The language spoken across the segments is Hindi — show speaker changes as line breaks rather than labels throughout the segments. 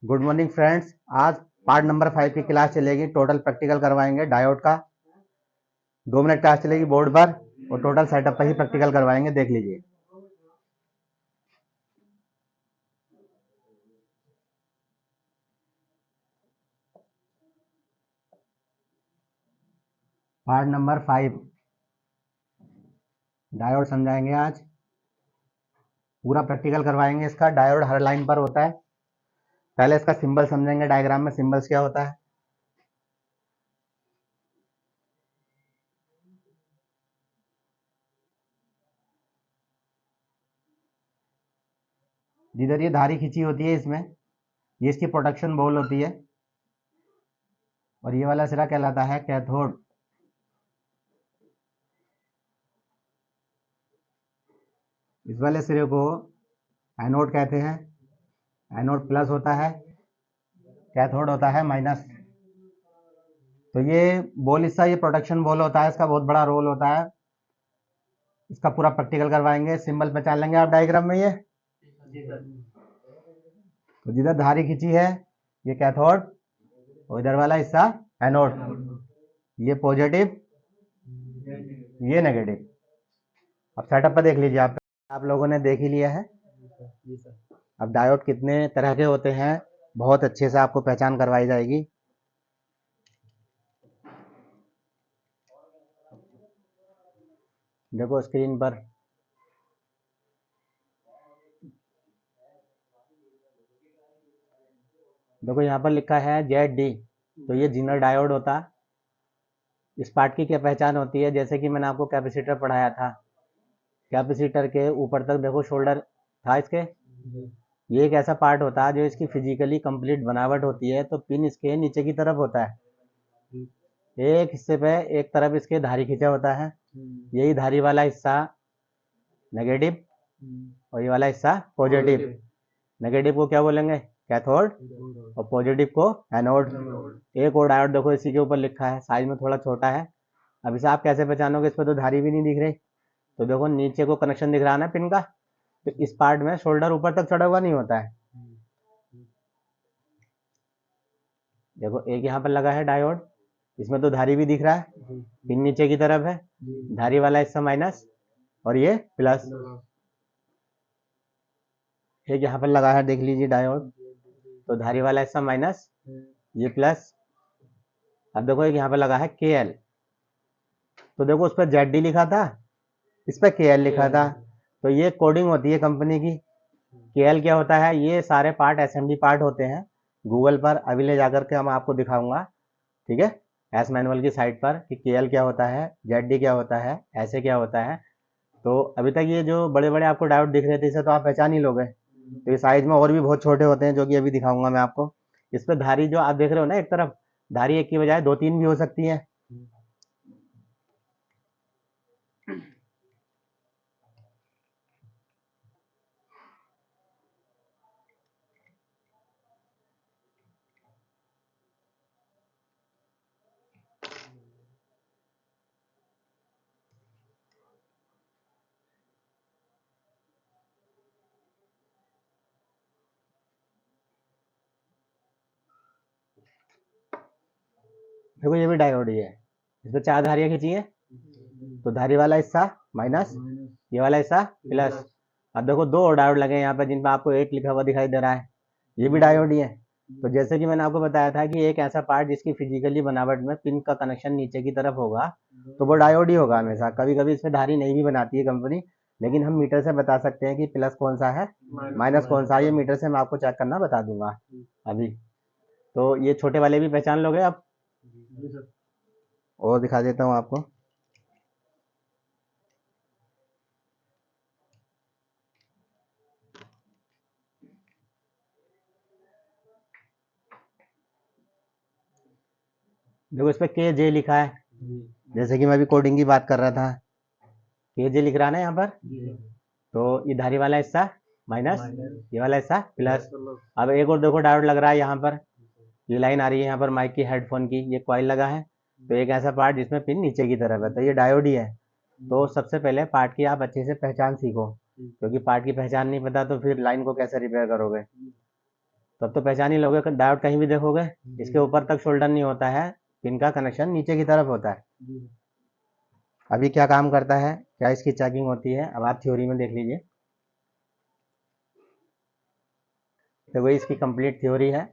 Good morning friends. आज पार्ट नंबर 5 की क्लास चलेगी। टोटल प्रैक्टिकल करवाएंगे डायोड का। 2 मिनट क्लास चलेगी बोर्ड पर और टोटल सेटअप पर ही प्रैक्टिकल करवाएंगे। देख लीजिए। पार्ट नंबर 5 डायोड समझाएंगे आज। पूरा प्रैक्टिकल करवाएंगे इसका। डायोड हर लाइन पर होता है। पहले इसका सिंबल समझेंगे। डायग्राम में सिंबल्स क्या होता है। जिधर ये धारी खींची होती है इसमें, ये इसकी प्रोटेक्शन बॉल होती है और ये वाला सिरा कहलाता है कैथोड। इस वाले सिरे को एनोड कहते हैं। एनोड प्लस होता है, कैथोड होता है माइनस। तो ये बॉल हिस्सा, ये प्रोटेक्शन बॉल होता है, इसका बहुत बड़ा रोल होता है। इसका पूरा प्रैक्टिकल करवाएंगे। सिंबल पहचान लेंगे आप डायग्राम में। ये तो जिधर धारी खींची है ये कैथोड और इधर वाला हिस्सा एनोड। ये पॉजिटिव, ये नेगेटिव। अब सेटअप पर देख लीजिए। आप लोगों ने देख ही लिया है। अब डायोड कितने तरह के होते हैं बहुत अच्छे से आपको पहचान करवाई जाएगी। देखो स्क्रीन पर। देखो यहाँ पर लिखा है ZD। तो ये जीनर डायोड होता। इस पार्ट की क्या पहचान होती है, जैसे कि मैंने आपको कैपेसिटर पढ़ाया था। कैपेसिटर के ऊपर तक देखो शोल्डर था इसके। ये एक ऐसा पार्ट होता है जो इसकी फिजिकली कंप्लीट बनावट होती है। तो पिन इसके नीचे की तरफ होता है। एक हिस्से पे एक तरफ इसके धारी खींचा होता है। यही धारी वाला हिस्सा नेगेटिव और ये वाला हिस्सा पॉजिटिव। नेगेटिव को क्या बोलेंगे, कैथोड, और पॉजिटिव को एनोड। एक और डायोड देखो इसी के ऊपर लिखा है, साइज में थोड़ा छोटा है। अब इसे आप कैसे पहचानोगे, इस पर तो धारी भी नहीं दिख रही। तो देखो नीचे को कनेक्शन दिख रहा है ना पिन का। तो इस पार्ट में शोल्डर ऊपर तक चढ़ा हुआ नहीं होता है। देखो एक यहाँ पर लगा है डायोड, इसमें तो धारी भी दिख रहा है। पिन नीचे की तरफ है, धारी वाला हिस्सा माइनस और ये प्लस। एक यहाँ पर लगा है, देख लीजिए डायोड। तो धारी वाला हिस्सा माइनस, ये प्लस। अब देखो एक यहाँ पर लगा है KL। तो देखो उस पर ZD लिखा था, इस पर KL लिखा था। तो ये कोडिंग होती है कंपनी की। KL क्या होता है, ये सारे पार्ट असेंबली पार्ट होते हैं। गूगल पर अभी ले जाकर के हम आपको दिखाऊंगा, ठीक है, एस मैनुअल की साइट पर, कि KL क्या होता है, ZD क्या होता है, ऐसे क्या होता है। तो अभी तक ये जो बड़े बड़े आपको डायोड दिख रहे थे, इसे तो आप पहचान ही लोगे। तो ये साइज में और भी बहुत छोटे होते हैं, जो कि अभी दिखाऊंगा मैं आपको। इस पर धारी जो आप देख रहे हो ना, एक तरफ धारी एक की बजाय 2-3 भी हो सकती है। देखो ये भी डायोड ही है। इसमें 4 धारियां खींची है। तो धारी वाला हिस्सा माइनस, ये वाला हिस्सा प्लस। अब देखो 2 और डायोड लगे हैं यहाँ पे, जिन पर आपको 8 लिखा हुआ दिखाई दे रहा है। ये भी डायोड ही है। तो जैसे कि मैंने आपको बताया था कि एक ऐसा पार्ट जिसकी फिजिकली बनावट में पिन का कनेक्शन नीचे की तरफ होगा, तो वो डायोड ही होगा हमेशा। कभी कभी इसमें धारी नहीं भी बनाती है कंपनी, लेकिन हम मीटर से बता सकते हैं कि प्लस कौन सा है, माइनस कौन सा है। ये मीटर से मैं आपको चेक करना बता दूंगा अभी। तो ये छोटे वाले भी पहचान लोगे आप। और दिखा देता हूँ आपको। देखो इस पे KJ लिखा है, जैसे कि मैं अभी कोडिंग की बात कर रहा था। KJ लिख रहा है ना यहाँ पर। तो ये धारी वाला हिस्सा माइनस, ये वाला हिस्सा प्लस। अब एक और देखो डायोड लग रहा है यहाँ पर। ये लाइन आ रही है यहाँ पर माइक की, हेडफोन की, ये कॉइल लगा है। तो एक ऐसा पार्ट जिसमें पिन नीचे की तरफ है, तो ये डायोड ही है। तो सबसे पहले पार्ट की आप अच्छे से पहचान सीखो, क्योंकि पार्ट की पहचान नहीं पता तो फिर लाइन को कैसे रिपेयर करोगे। तब तो पहचान ही लोगे, डायोड कहीं भी देखोगे इसके ऊपर तक शोल्डर नहीं होता है, पिन का कनेक्शन नीचे की तरफ होता है। अभी क्या काम करता है, क्या इसकी चेकिंग होती है, अब आप थ्योरी में देख लीजिए। तो वही इसकी कंप्लीट थ्योरी है।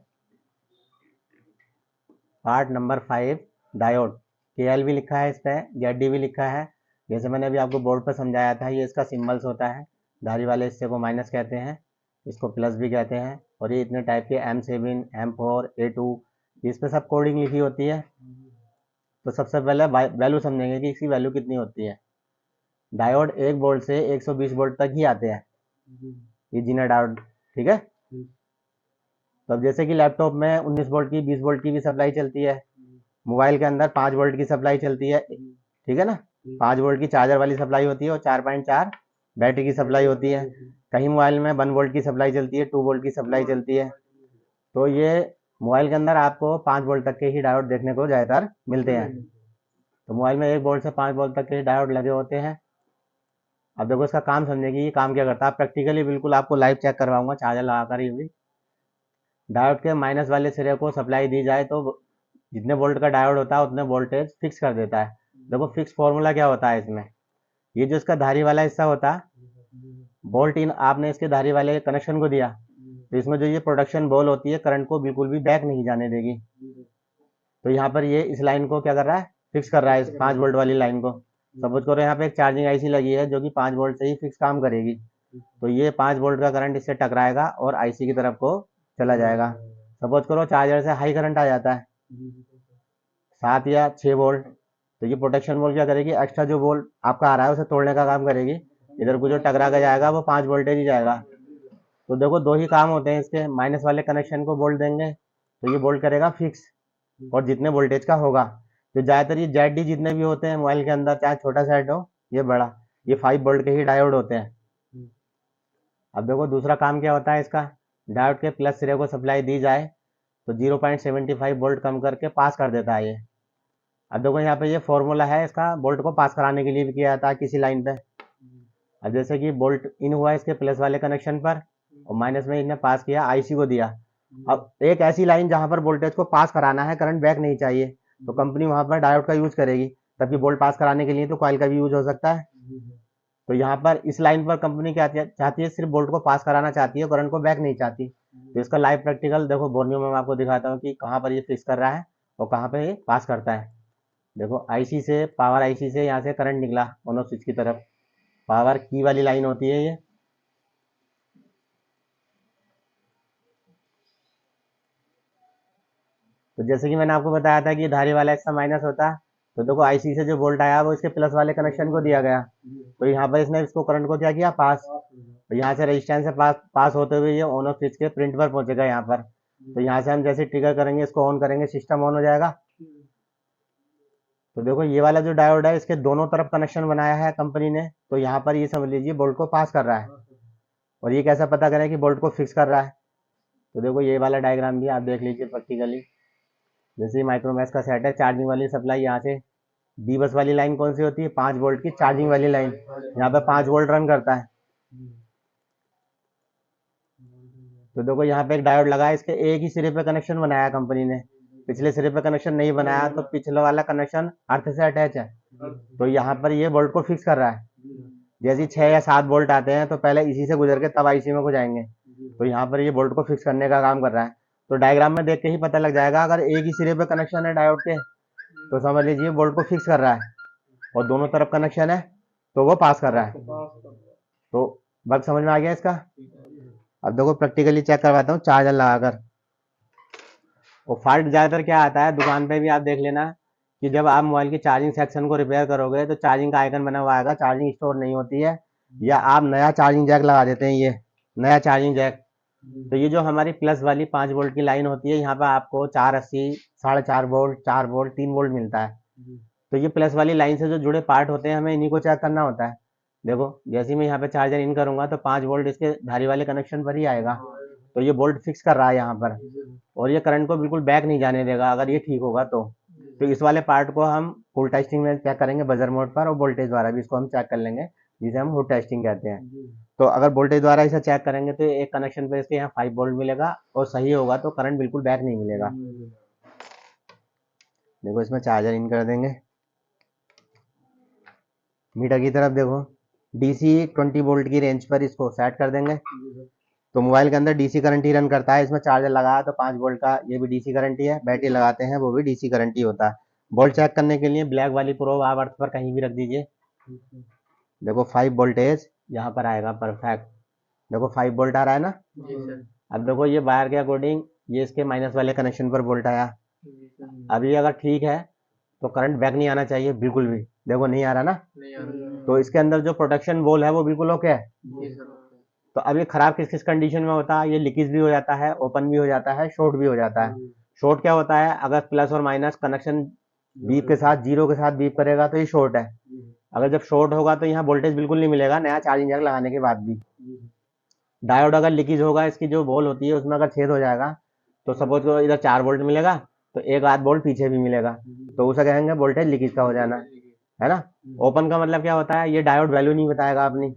पार्ट नंबर 5 डायोड, KL भी लिखा है इस पर, ZD भी लिखा है। जैसे मैंने अभी आपको बोर्ड पर समझाया था, ये इसका सिंबल्स होता है। धारी वाले हिस्से को माइनस कहते हैं, इसको प्लस भी कहते हैं। और ये इतने टाइप के M7, M4, A2, इस पर सब कोडिंग लिखी होती है। तो सबसे पहले वैल्यू समझेंगे कि इसकी वैल्यू कितनी होती है। डायोड 1 वोल्ट से 120 वोल्ट तक ही आते हैं, ये जीना डायोड, ठीक है। तो अब जैसे कि लैपटॉप में 19 वोल्ट की, 20 वोल्ट की भी सप्लाई चलती है, मोबाइल के अंदर 5 वोल्ट की सप्लाई चलती है, ठीक है ना। 5 वोल्ट की चार्जर वाली सप्लाई होती है और 4.4 बैटरी की सप्लाई होती है। कहीं मोबाइल में 1 वोल्ट की सप्लाई चलती है, 2 वोल्ट की सप्लाई चलती है। तो ये मोबाइल के अंदर आपको 5 वोल्ट तक के ही डायोड देखने को ज़्यादातर मिलते हैं। तो मोबाइल में 1 वोल्ट से 5 वोल्ट तक के डायोड लगे होते हैं। अब देखो इसका काम समझे कि ये काम क्या करता है। प्रैक्टिकली बिल्कुल आपको लाइव चेक करवाऊंगा चार्जर लगाकर ही भी। डायोड के माइनस वाले सिरे को सप्लाई दी जाए तो जितने वोल्ट का डायोड होता है उतने वोल्टेज फिक्स कर देता है। देखो फिक्स फॉर्मूला क्या होता है इसमें, ये जो इसका धारी वाला हिस्सा होता है, वोल्ट इन आपने इसके धारी वाले कनेक्शन को दिया, तो इसमें जो ये प्रोडक्शन बॉल होती है करंट को बिल्कुल भी बैक नहीं जाने देगी। तो यहाँ पर ये इस लाइन को क्या कर रहा है, फिक्स कर रहा है, इस 5 वोल्ट वाली लाइन को। सपोज करो यहाँ पे एक चार्जिंग IC लगी है जो कि 5 वोल्ट से ही फिक्स काम करेगी। तो ये 5 वोल्ट का करंट इससे टकराएगा और IC की तरफ को चला जाएगा। सपोज करो चार्जर से हाई करंट आ जाता है 7 या 6 वोल्ट, तो ये प्रोटेक्शन वोल्ट क्या करेगी, एक्स्ट्रा जो वोल्ट आपका आ रहा है उसे तोड़ने का काम करेगी। इधर को जो टकरा के जाएगा वो 5 वोल्टेज ही जाएगा। तो देखो दो ही काम होते हैं इसके, माइनस वाले कनेक्शन को वोल्ट देंगे तो ये वोल्ट करेगा फिक्स और जितने वोल्टेज का होगा। तो ज़्यादातर ये ZD जितने भी होते हैं मोबाइल के अंदर, चाहे छोटा सेट हो ये बड़ा, ये 5 वोल्ट के ही डायोड होते हैं। अब देखो दूसरा काम क्या होता है इसका, डायोड के प्लस सिरे को सप्लाई दी जाए तो 0.75 वोल्ट कम करके पास कर देता है ये। अब देखो यहाँ पे ये फॉर्मूला है इसका, वोल्ट को पास कराने के लिए भी किया जाता है किसी लाइन पे। अब जैसे कि वोल्ट इन हुआ इसके प्लस वाले कनेक्शन पर और माइनस में इसने पास किया, IC को दिया। अब एक ऐसी लाइन जहां पर वोल्टेज को पास कराना है, करंट बैक नहीं चाहिए, तो कंपनी वहां पर डायोड का यूज करेगी। तभी वोल्ट पास कराने के लिए तो कॉइल का भी यूज हो सकता है। तो यहाँ पर इस लाइन पर कंपनी क्या चाहती है, सिर्फ वोल्ट को पास कराना चाहती है, करंट को बैक नहीं चाहती। तो इसका लाइव प्रैक्टिकल देखो बोर्नियो में मैं आपको दिखाता हूँ कि कहाँ पर ये फिक्स कर रहा है और कहाँ पे ये पास करता है। देखो IC से, पावर IC से यहाँ से करंट निकला ऑन ऑफ स्विच की तरफ, पावर की वाली लाइन होती है ये। तो जैसे कि मैंने आपको बताया था कि धारी वाला हिस्सा माइनस होता है, तो देखो IC से जो वोल्ट आया वो इसके प्लस वाले कनेक्शन को दिया गया। तो यहाँ पर इसने इसको करंट को क्या किया, पास। तो यहाँ से रेजिस्टेंस से पास होते हुए ये ऑन ऑफ स्विच के प्रिंट पर पहुंचेगा यहाँ पर। तो यहाँ से हम जैसे ट्रिगर करेंगे, इसको ऑन करेंगे, सिस्टम ऑन हो जाएगा। तो देखो ये वाला जो डायोड है इसके दोनों तरफ कनेक्शन बनाया है कंपनी ने, तो यहाँ पर ये समझ लीजिए वोल्ट को पास कर रहा है। और ये कैसे पता करें कि वोल्ट को फिक्स कर रहा है, तो देखो ये वाला डायग्राम भी आप देख लीजिए प्रैक्टिकली। जैसे माइक्रोमैक्स का सेट है, चार्जिंग वाली सप्लाई यहाँ से B बस वाली लाइन कौन सी होती है, 5 वोल्ट की चार्जिंग वाली लाइन, यहाँ पे 5 वोल्ट रन करता है। तो देखो यहाँ पे एक डायोड लगा है, इसके एक ही सिरे पे कनेक्शन बनाया कंपनी ने, पिछले सिरे पे कनेक्शन नहीं बनाया, तो पिछले वाला कनेक्शन अर्थ से अटैच है। तो यहाँ पर ये वोल्ट को फिक्स कर रहा है। जैसे 6 या 7 वोल्ट आते हैं तो पहले इसी से गुजर के तब IC में को जाएंगे। तो यहाँ पर ये वोल्ट को फिक्स करने का काम कर रहा है। तो डायग्राम में देख के ही पता लग जाएगा, अगर एक ही सिरे पे कनेक्शन है डायोड के तो समझ लीजिए वोल्ट को फिक्स कर रहा है, और दोनों तरफ कनेक्शन है तो वो पास कर रहा है। तो बग समझ में आ गया इसका। अब देखो प्रैक्टिकली चेक करवाता हूँ चार्जर लगाकर। और फॉल्ट ज़्यादातर क्या आता है, दुकान पे भी आप देख लेना कि जब आप मोबाइल की चार्जिंग सेक्शन को रिपेयर करोगे तो चार्जिंग का आइकन बना हुआ आएगा, चार्जिंग स्टोर नहीं होती है, या आप नया चार्जिंग जैक लगा देते हैं, ये नया चार्जिंग जैक। तो ये जो हमारी प्लस वाली 5 वोल्ट की लाइन होती है, यहाँ पर आपको 480, 4.5 वोल्ट, 4 वोल्ट, 3 वोल्ट मिलता है। तो ये प्लस वाली लाइन से जो जुड़े पार्ट होते हैं हमें इन्हीं को चेक करना होता है। देखो जैसे ही मैं यहाँ पे चार्जर इन करूंगा तो 5 वोल्ट इसके धारी वाले कनेक्शन पर ही आएगा, तो ये वोल्ट फिक्स कर रहा है यहाँ पर, और ये करंट को बिल्कुल बैक नहीं जाने देगा अगर ये ठीक होगा तो। इस वाले पार्ट को हम फुल टेस्टिंग में चेक करेंगे बजर मोड पर, और वोल्टेज द्वारा भी इसको हम चेक कर लेंगे, जिसे हम हुड टेस्टिंग कहते हैं। तो अगर वोल्टेज द्वारा इसे चेक करेंगे तो एक कनेक्शन पे इसके यहाँ 5 वोल्ट मिलेगा और सही होगा तो करंट बिल्कुल बैक नहीं मिलेगा। देखो इसमें चार्जर इन कर देंगे, मीटर की तरफ देखो डीसी 20 वोल्ट की रेंज पर इसको सेट कर देंगे। तो मोबाइल के अंदर डीसी करंट ही रन करता है। इसमें चार्जर लगाया तो 5 वोल्ट का ये भी डीसी करंट ही है, बैटरी लगाते हैं वो भी डीसी करंट ही होता है। वोल्ट चेक करने के लिए ब्लैक वाली प्रोब आप अर्थ पर कहीं भी रख दीजिए। देखो 5 वोल्टेज यहाँ पर आएगा परफेक्ट। देखो 5 वोल्ट आ रहा है ना। अब देखो ये वायर के अकॉर्डिंग ये इसके माइनस वाले कनेक्शन पर वोल्ट आया। अभी अगर ठीक है तो करंट बैक नहीं आना चाहिए बिल्कुल भी। देखो नहीं आ रहा ना, तो इसके अंदर जो प्रोटेक्शन वोल है वो बिल्कुल ओके है। तो अब ये खराब किस किस कंडीशन में होता है, ये लीकेज भी हो जाता है, ओपन भी हो जाता है, शॉर्ट भी हो जाता है। शॉर्ट क्या होता है, अगर प्लस और माइनस कनेक्शन बीप के साथ जीरो के साथ बीप करेगा तो ये शॉर्ट है। अगर जब शॉर्ट होगा तो यहाँ वोल्टेज बिल्कुल नहीं मिलेगा नया चार्जिंग जैक लगाने के बाद भी। डायोड अगर लीकेज होगा, इसकी जो बॉल होती है उसमें अगर छेद हो जाएगा तो सपोज को इधर 4 वोल्ट मिलेगा तो एक आध वोल्ट पीछे भी मिलेगा, तो उसे कहेंगे वोल्टेज लीकेज का हो जाना है ना। ओपन का मतलब क्या होता है, ये डायोड वैल्यू नहीं बताएगा अपनी,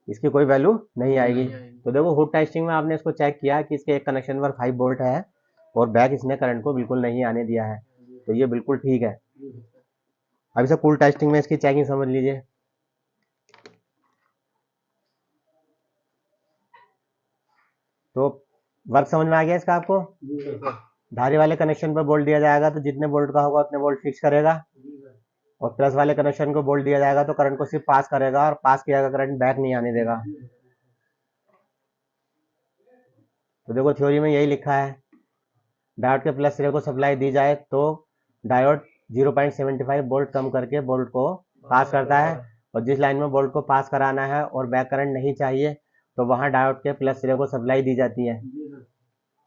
इसकी कोई वैल्यू नहीं आएगी। तो देखो हुड टेस्टिंग में आपने इसको चेक किया कि इसके एक कनेक्शन पर 5 वोल्ट है और बैक इसने करंट को बिल्कुल नहीं आने दिया है, तो ये बिल्कुल ठीक है। अब इसे कूल टेस्टिंग में इसकी चेकिंग समझ लीजिए। तो वर्क समझ में आ गया इसका आपको। धारी वाले कनेक्शन पर वोल्ट दिया जाएगा तो जितने वोल्ट का होगा उतने वोल्ट फिक्स करेगा, और प्लस वाले कनेक्शन को वोल्ट दिया जाएगा तो करंट को सिर्फ पास करेगा और पास किया गया करंट बैक नहीं आने देगा। तो देखो थ्योरी में यही लिखा है, डायोड के प्लस सिरे को सप्लाई दी जाए तो डायोड 0.75 वोल्ट कम करके वोल्ट को पास करता है, और जिस लाइन में वोल्ट को पास कराना है और बैक करंट नहीं चाहिए तो वहां डायोड के प्लस सिरे को सप्लाई दी जाती है।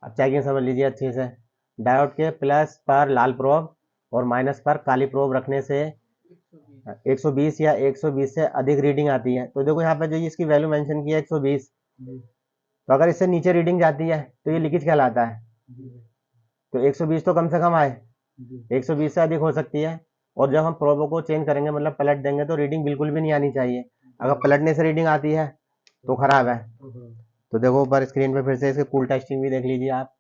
अब चेकिंग समझ लीजिए अच्छे से। डायोड के प्लस पर लाल प्रोब और माइनस पर काली प्रोब रखने से 120 या 120 से अधिक रीडिंग आती है। तो देखो यहाँ पे जो इसकी वैल्यू मेंशन की है 120, तो अगर इससे नीचे रीडिंग जाती है तो ये लीकेज कहलाता है। तो 120 तो कम से कम आए, 120 से अधिक हो सकती है। और जब हम प्रोबों को चेंज करेंगे मतलब पलट देंगे तो रीडिंग बिल्कुल भी नहीं आनी चाहिए। अगर पलटने से रीडिंग आती है तो खराब है। तो देखो ऊपर स्क्रीन पे फिर से इसके कूल टेस्टिंग भी देख लीजिए आप।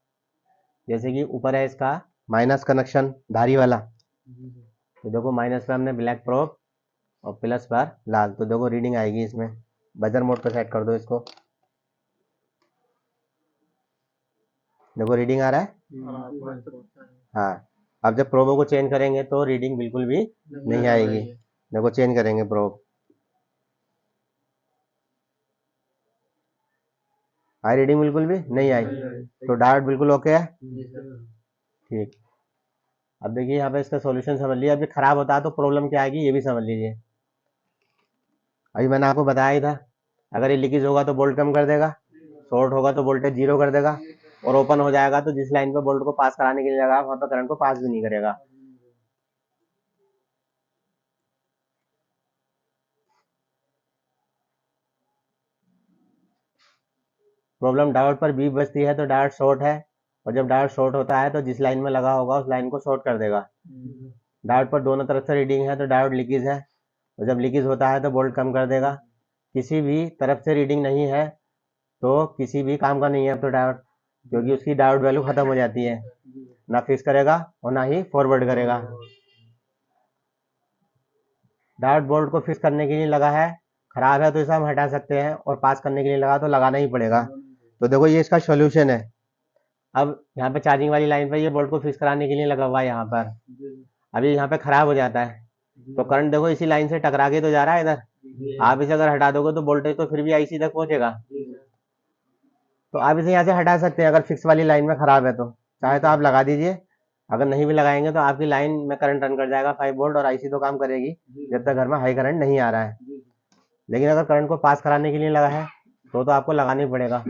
जैसे कि ऊपर है इसका माइनस कनेक्शन धारी वाला, तो देखो माइनस पे हमने ब्लैक प्रोब और प्लस पर लाल, तो देखो रीडिंग आएगी इसमें। बजर मोड पे सेट कर दो इसको, देखो रीडिंग आ रहा है। हाँ, अब जब प्रोबो को चेंज करेंगे तो रीडिंग बिल्कुल भी नहीं आएगी। देखो चेंज करेंगे प्रोब, आई रीडिंग बिल्कुल भी नहीं आई, तो डायोड बिल्कुल ओके है। ठीक, अब देखिए यहाँ पे इसका सॉल्यूशन समझ लिया। अभी खराब होता है तो प्रॉब्लम क्या आएगी ये भी समझ लीजिए। अभी मैंने आपको बताया ही था, अगर ये लीकेज होगा तो वोल्ट कम कर देगा, शॉर्ट होगा तो वोल्टेज जीरो कर देगा, और ओपन हो जाएगा तो जिस लाइन पे वोल्ट को पास कराने के लिए लगा वहां पर करंट को पास भी नहीं करेगा। प्रॉब्लम डायोड पर बीप बजती है तो डायोड शॉर्ट है, और जब डायोड शॉर्ट होता है तो जिस लाइन में लगा होगा उस लाइन को शॉर्ट कर देगा। डायोड पर दोनों तरफ से रीडिंग है तो डायोड लीकेज है, और जब लीकेज होता है तो वोल्ट कम कर देगा। किसी भी तरफ से रीडिंग नहीं है तो किसी भी काम का नहीं है अब तो डायोड, क्योंकि उसकी डायोड वैल्यू खत्म हो जाती है, ना फिक्स करेगा और ना ही फॉरवर्ड करेगा। डायोड बोल्ट को फिक्स करने के लिए लगा है, खराब है तो इसे हम हटा सकते हैं, और पास करने के लिए लगा तो लगाना ही पड़ेगा। तो देखो ये इसका सोल्यूशन है। अब यहाँ पे चार्जिंग वाली लाइन पे ये बोल्ट को फिक्स कराने के लिए लगा हुआ है यहाँ पर। अभी यहाँ पे खराब हो जाता है तो करंट देखो इसी लाइन से टकरा के तो जा रहा है इधर, आप इसे अगर हटा दोगे तो वोल्टेज तो फिर भी आईसी तक पहुंचेगा। तो आप इसे यहाँ से हटा सकते हैं अगर फिक्स वाली लाइन में खराब है तो, चाहे तो आप लगा दीजिए। अगर नहीं भी लगाएंगे तो आपकी लाइन में करंट रन कर जाएगा 5 वोल्ट, और आईसी तो काम करेगी जब तक घर में हाई करंट नहीं आ रहा है। लेकिन अगर करंट को पास कराने के लिए लगा है तो आपको लगाना ही पड़ेगा।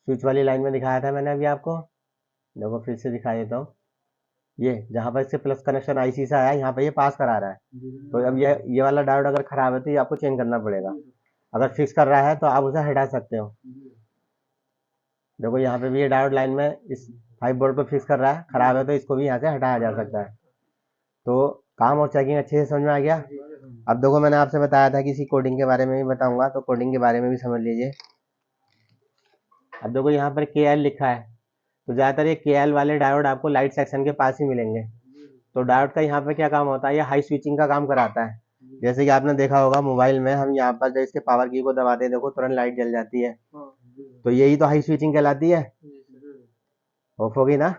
स्विच वाली लाइन में दिखाया था मैंने अभी आपको, देखो फिर से दिखा देता हूँ। ये जहाँ पर इससे प्लस कनेक्शन आईसी से आया यहाँ पे ये पास करा रहा है, तो अब ये वाला डायोड अगर खराब है तो ये आपको चेंज करना पड़ेगा। अगर फिक्स कर रहा है तो आप उसे हटा सकते हो। देखो यहाँ पे भी ये डायोड लाइन में इस 5 वोल्ट पे फिक्स कर रहा है, खराब है तो इसको भी यहाँ से हटाया जा सकता है। तो काम और चेकिंग अच्छे से समझ में आ गया। अब देखो मैंने आपसे बताया था कि इसी कोडिंग के बारे में भी बताऊंगा, तो कोडिंग के बारे में भी समझ लीजिए। अब देखो यहाँ पर KL लिखा है, तो ज़्यादातर ये KL वाले डायोड आपको लाइट सेक्शन के पास ही मिलेंगे। तो डायोड का यहाँ पर क्या काम होता है, ये हाई स्विचिंग का काम कराता है। जैसे कि आपने देखा होगा मोबाइल में, हम यहाँ पर जब इसके पावर की को दबाते हैं देखो तुरंत लाइट जल जाती है, तो यही तो हाई स्विचिंग कहलाती है। ऑफ होगी ना।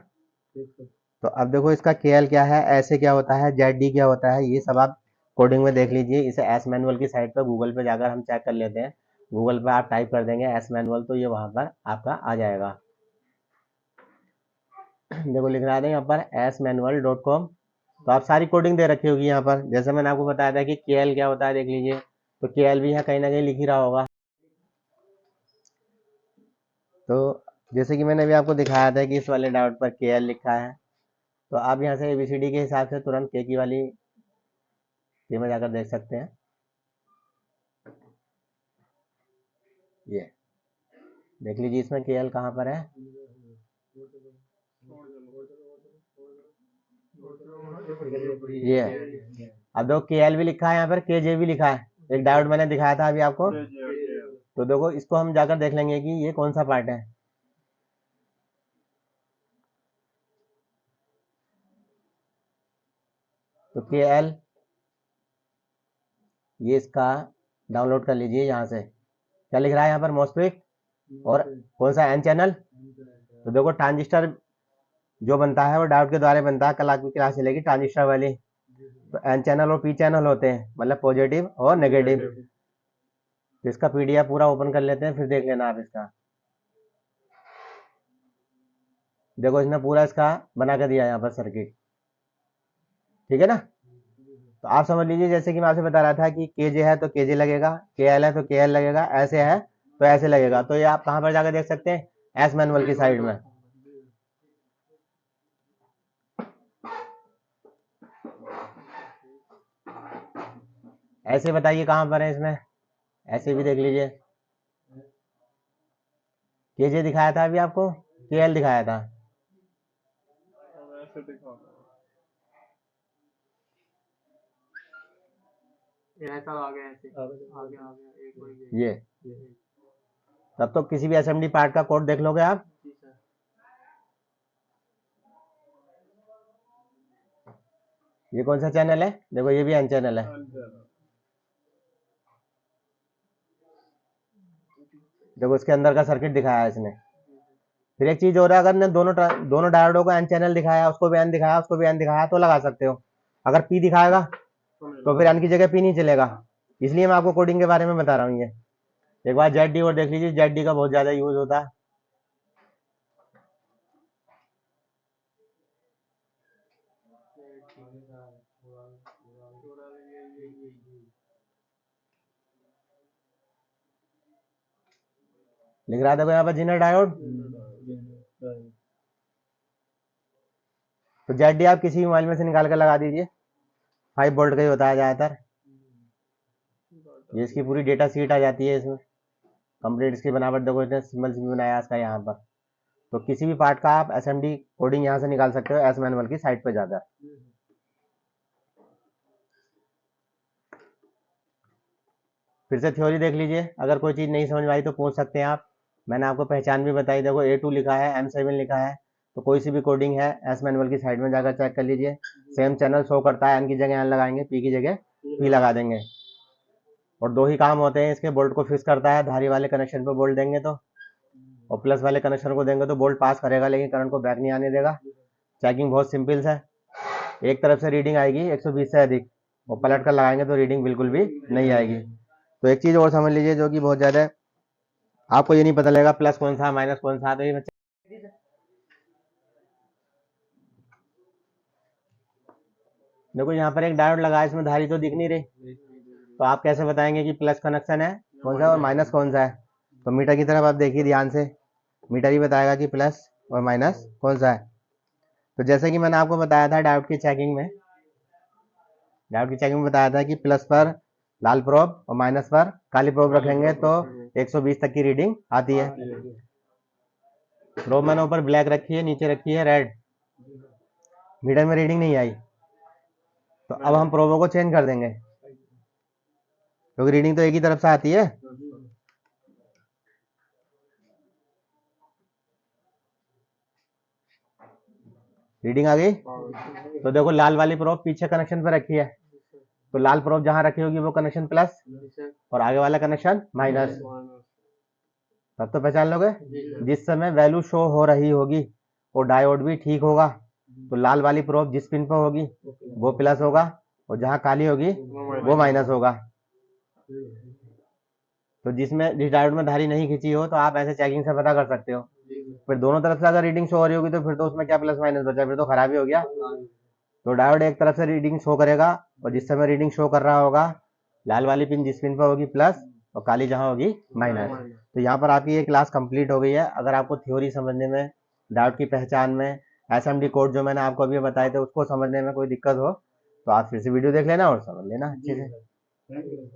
तो अब देखो इसका KL क्या है, ऐसे क्या होता है, ZD क्या होता है, ये सब आप कोडिंग में देख लीजिए। इसे एस मैनुअल की साइट पर गूगल पे जाकर हम चेक कर लेते हैं। गूगल पे आप टाइप कर देंगे एस मैनुअल, तो ये वहाँ पर आपका आ जाएगा। देखो लिख रहा है यहाँ पर smanual.com। तो आप सारी कोडिंग दे रखी होगी यहाँ पर। जैसे मैंने आपको बताया था कि KL क्या होता है, देख लीजिए, तो KL भी यहाँ कहीं ना कहीं लिख ही रहा होगा। तो जैसे कि मैंने अभी आपको दिखाया था कि इस वाले डायोड पर KL लिखा है, तो आप यहाँ से ABCD के हिसाब से तुरंत K की वाली ये में जाकर देख सकते हैं। ये देख लीजिए इसमें KL कहाँ पर है। ये अब देखो KL भी लिखा है यहाँ पर, KJ भी लिखा है। एक डायोड मैंने दिखाया था अभी आपको, तो देखो इसको हम जाकर देख लेंगे कि ये कौन सा पार्ट है। तो KL ये इसका डाउनलोड कर लीजिए यहाँ से। क्या लिख रहा है यहाँ पर, मॉस्फेट और कौन सा एन चैनल। तो देखो ट्रांजिस्टर जो बनता है वो डायोड के द्वारा बनता है। कल आपकी क्लास चलेगी ट्रांजिस्टर वाली। तो एन चैनल और पी चैनल होते हैं, मतलब पॉजिटिव और नेगेटिव। तो इसका PDF पूरा ओपन कर लेते हैं, फिर देख लेना आप इसका। देखो इसने पूरा इसका बना कर दिया यहाँ पर सर्किट, ठीक है ना। तो आप समझ लीजिए, जैसे कि मैं आपसे बता रहा था कि KJ है तो KJ लगेगा, KL है तो KL लगेगा, ऐसे है तो ऐसे लगेगा। तो ये आप कहाँ पर जाकर देख सकते हैं, एस मैनुअल की साइड में। ऐसे बताइए कहाँ पर है इसमें, ऐसे भी देख लीजिए। KJ दिखाया था अभी आपको, KL दिखाया था। ये तब तो किसी भी असेंबली पार्ट का कोड देख लोगे आप। ये कौन सा चैनल है, देखो ये भी एन चैनल है। देखो इसके अंदर का सर्किट दिखाया है इसने। फिर एक चीज हो रहा है, अगर ने दोनों डायोडों को एन चैनल दिखाया, उसको भी एन दिखाया, उसको भी एन दिखाया, तो लगा सकते हो। अगर पी दिखाएगा तो फिर एन की जगह पी नहीं चलेगा। इसलिए मैं आपको कोडिंग के बारे में बता रहा हूँ। ये एक बार ZD और देख लीजिए, ZD का बहुत ज्यादा यूज होता है। लिख रहा था यहाँ पर जिनर डायोड। तो ZD आप किसी मोबाइल में से निकाल कर लगा दीजिए, 5 वोल्ट का ही होता है ज्यादातर। ये इसकी पूरी डेटा शीट आ जाती है इसमें, कंप्लीट इसकी बनावट देखो, इसने सिंबल्स भी बनाया इसका यहाँ पर। तो किसी भी पार्ट का आप SMD कोडिंग यहाँ से निकाल सकते हो एस मैनुअल की साइट पर जाकर। फिर से थ्योरी देख लीजिए, अगर कोई चीज़ नहीं समझ में आई तो पूछ सकते हैं आप। मैंने आपको पहचान भी बताई, देखो A2 लिखा है, M7 लिखा है। तो कोई सी भी कोडिंग है एस मैनुअल की साइट में जाकर चेक कर लीजिए। सेम चैनल शो करता है, एन की जगह एन लगाएंगे, पी की जगह पी लगा देंगे। और दो ही काम होते हैं इसके, बोल्ट को फिक्स करता है, धारी वाले कनेक्शन पे बोल्ट देंगे तो, और प्लस वाले कनेक्शन को देंगे तो बोल्ट पास करेगा, लेकिन करंट को बैक नहीं आने देगा। चेकिंग बहुत सिंपल है, एक तरफ से रीडिंग आएगी 120 से अधिक, और पलट कर लगाएंगे तो रीडिंग बिल्कुल भी नहीं आएगी। तो एक चीज और समझ लीजिए जो कि बहुत ज्यादा है, आपको ये नहीं पता लगेगा प्लस कौन सा माइनस कौन सा। तो ये देखो यहाँ पर एक डायोड लगा है, इसमें धारी तो दिख नहीं रही, तो आप कैसे बताएंगे कि प्लस कनेक्शन है कौन सा और माइनस कौन सा है। तो मीटर की तरफ आप देखिए ध्यान से, मीटर ही बताएगा कि प्लस और माइनस कौन सा है। तो जैसे कि मैंने आपको बताया था डायोड की चेकिंग में, बताया था कि प्लस पर लाल प्रोब और माइनस पर काली प्रोब रखेंगे तो 120 तक की रीडिंग आती है। प्रोब मैंने ऊपर ब्लैक रखी है, नीचे रखी है रेड, मीटर में रीडिंग नहीं आई। तो अब हम प्रोबो को चेंज कर देंगे क्योंकि रीडिंग तो एक ही तरफ से आती है। रीडिंग आ गई। तो देखो लाल वाली प्रोब पीछे कनेक्शन पे रखी है, तो लाल प्रोब जहां रखी होगी वो कनेक्शन प्लस और आगे वाला कनेक्शन माइनस। तब तो पहचान लोगे। जिस समय वैल्यू शो हो रही होगी वो डायोड भी ठीक होगा, तो लाल वाली प्रोब जिस पिन पर होगी वो प्लस होगा और जहां काली होगी वो माइनस होगा। तो जिस डायोड में धारी नहीं खींची हो तो आप ऐसे चेकिंग से पता कर सकते हो। फिर दोनों तरफ से अगर रीडिंग शो हो रही होगी तो फिर तो उसमें क्या प्लस माइनस बचा, फिर तो खराब ही हो गया। तो डायोड एक तरफ से रीडिंग शो करेगा और जिस समय रीडिंग शो कर रहा होगा लाल वाली पिन जिस पिन पर होगी प्लस और काली जहां होगी माइनस। तो यहाँ पर आपकी ये क्लास कंप्लीट हो गई है। अगर आपको थ्योरी समझने में, डायोड की पहचान में, एसएमडी कोड जो मैंने आपको अभी बताए थे उसको समझने में कोई दिक्कत हो तो आप फिर से वीडियो देख लेना और समझ लेना अच्छे से।